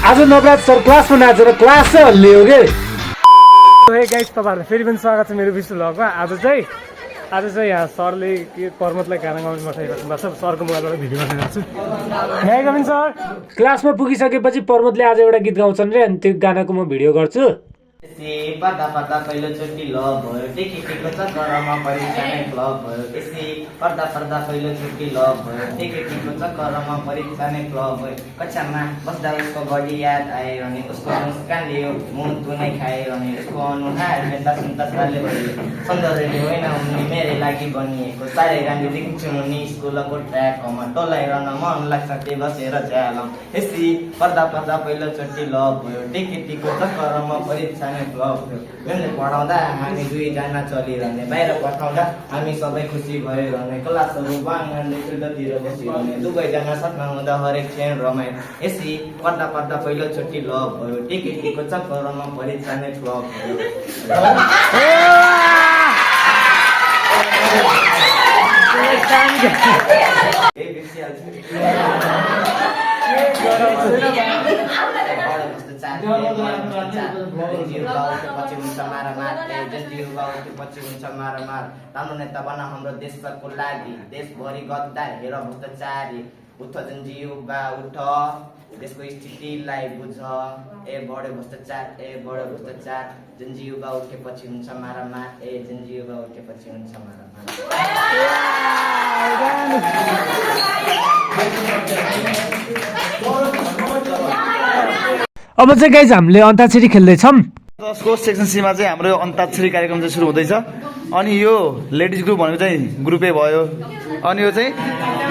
आज नवराज सर क्लासमा नाचेर क्लास चाहिँ हल्लियो के। हे गाइस तपाईहरुलाई फेरि पनि स्वागत छ मेरो विश्व भ्लगमा। आज चाहिँ यहाँ सरले के पर्मतलाई गाना गाउनु बसाइरहेको छ। सरको मोबाइलबाट भिडियो बनाइरहेको छु। हे गमिन सर क्लासमा पुगिसकेपछि पर्मतले आज एउटा गीत गाउँछन् रे, अनि त्यो गानाको म भिडियो गर्छु। पर्दा पर्दा पहिलोचोटि लभ भयो टेकेटीको चक्करमा परीक्षामै फ्लप भयो। यसै पर्दा पर्दा पहिलोचोटि लभ भयो टेकेटीको चक्करमा परीक्षामै फ्लप भयो। कक्षामा बस्दा उसको बढी याद आइरहने, उसको मुस्कानले मुटु नै खाइरहने, उसको अनुहार हेर्दा सुन्दा साले भयो। सौन्दर्यले होइन उनी मेरै लागि बनिएको, साह्रै राम्रो देख्छु नि स्कुलको ट्र्याकमा, टोलाइरहन मन लाग्छ त्यो बसेर च्यालम। यसै पर्दा पर्दा पहिलोचोटि लभ भयो टेकेटीको चक्करमा परीक्षामै फ्लप भयो। उनले पढाउँदा हामी दुईजना चलिरहने, बाहिर पठाउँदा हामी सबै खुसी भइरहने, क्लासहरू बाङ्गले फिल्डतिर बसिरहने, दुवैजना साथमा हुँदा हरेक क्षण रमाइलो। यसै पर्दा पर्दा पहिलोचोटि लभ भयो टेकेटीको चक्करमा परीक्षा नै फ्लप भयो। राम्रो नेता बना हाम्रो देशको लागि, देशभरि गद्दार हेर भ्रष्टाचारी। उठ जनजीवा उठ, देशको स्थितिलाई बुझ, ए बढ्यो भ्रष्टाचार, ए बढ्यो भ्रष्टाचार। जनजीवा उठेपछि हुन्छ मारामार, ए जनजीवा उठेपछि हुन्छ मारामार। अब चाहिँ गाइज हामीले अन्ताक्षरी खेल्दैछौँ। 10 को सेक्सन सीमा चाहिँ हाम्रो अन्ताक्षरी कार्यक्रम चाहिँ सुरु हुँदैछ। अनि यो लेडिज ग्रुप भनेको चाहिँ ग्रुप ए भयो, अनि यो चाहिँ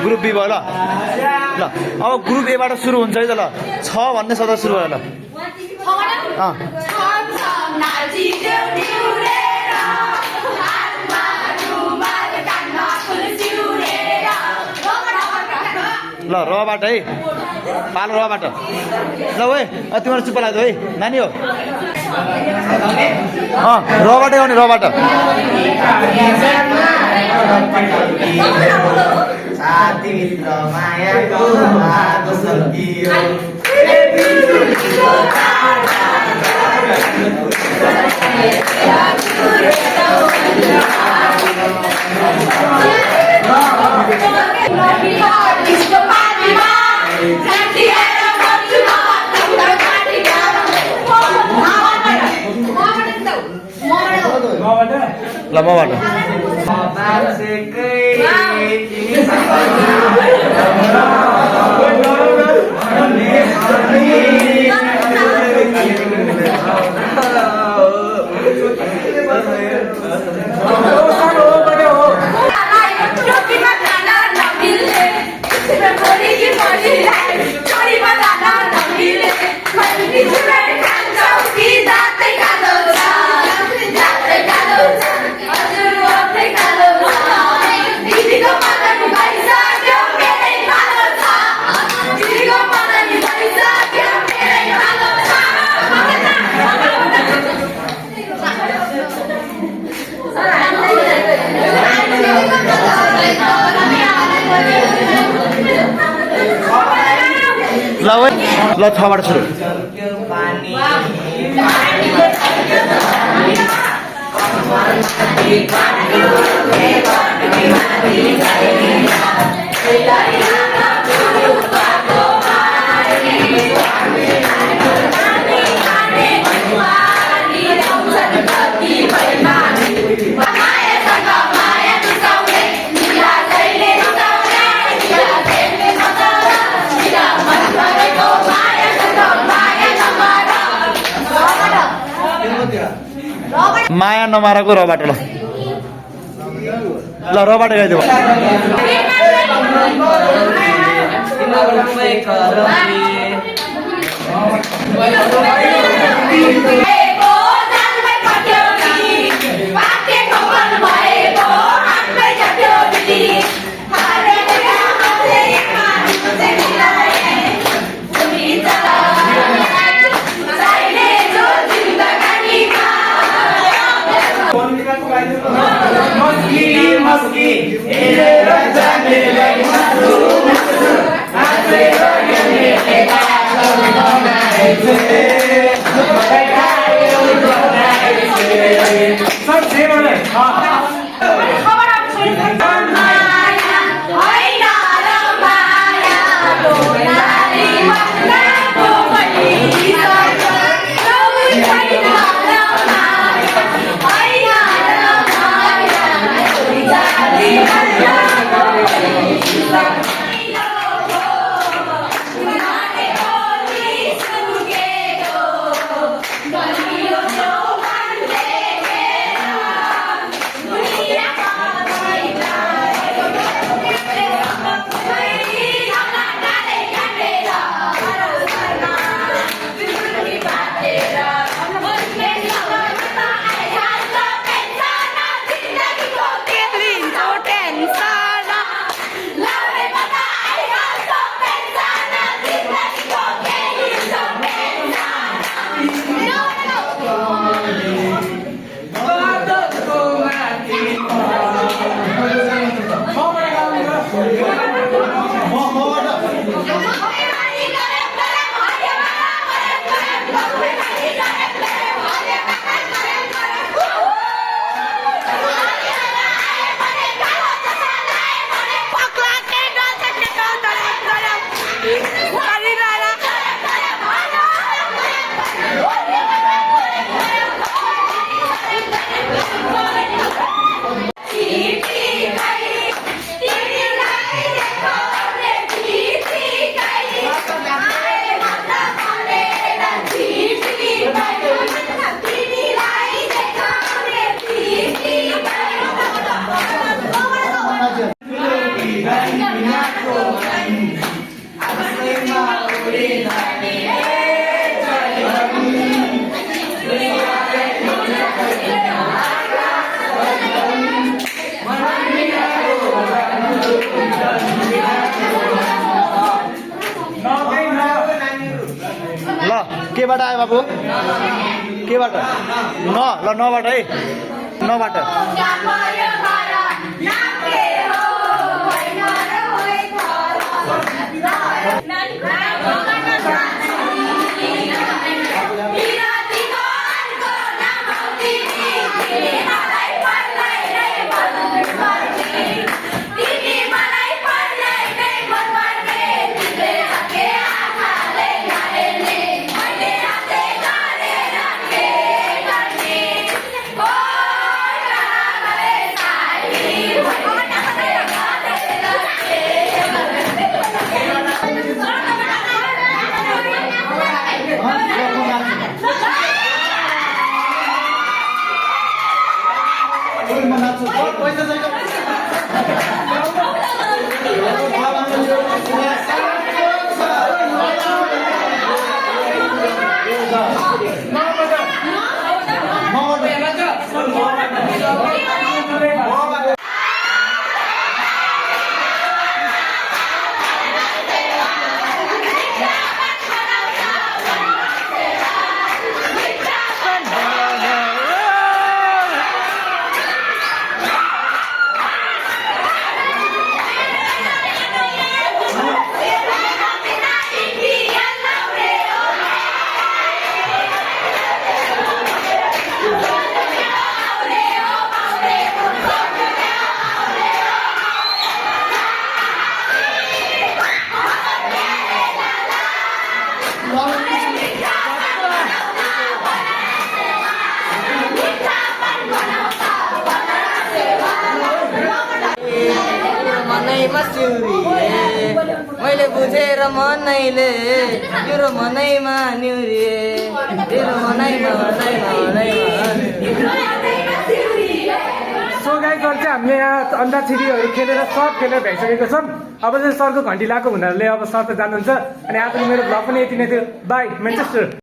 ग्रुप बी भयो। ल अब ग्रुप एबाट सुरु हुन्छ है त। ल 6 भन्ने शब्द सुरु भयो। ल ल रबाट है, पालो रबाट। ल ओए तिमीहरू चुप्प लाग्यो है नानी हो। रबाटै आउने रबाट। ल मबाट ल 6 बाट सुरु। माया नमाराको रबाट। ल ल रबाट गाइदेऊ। मस्की सर जेबाट ल केबाट आयो बाबु केबाट न ल नबाट है नबाट मैले बुझेर मनैले मेरो मनैमा न्युरे तेरो मनैमा सो गाइजहरु चाहिँ हामीले यहाँ अन्ताक्षरीहरू खेलेर सब खेलेर भइसकेको छौँ। अब चाहिँ सरको घन्टी लगाएको हुनाले अब सर त जानुहुन्छ। अनि आजको मेरो भ्लग पनि यति नै थियो। By Manchester.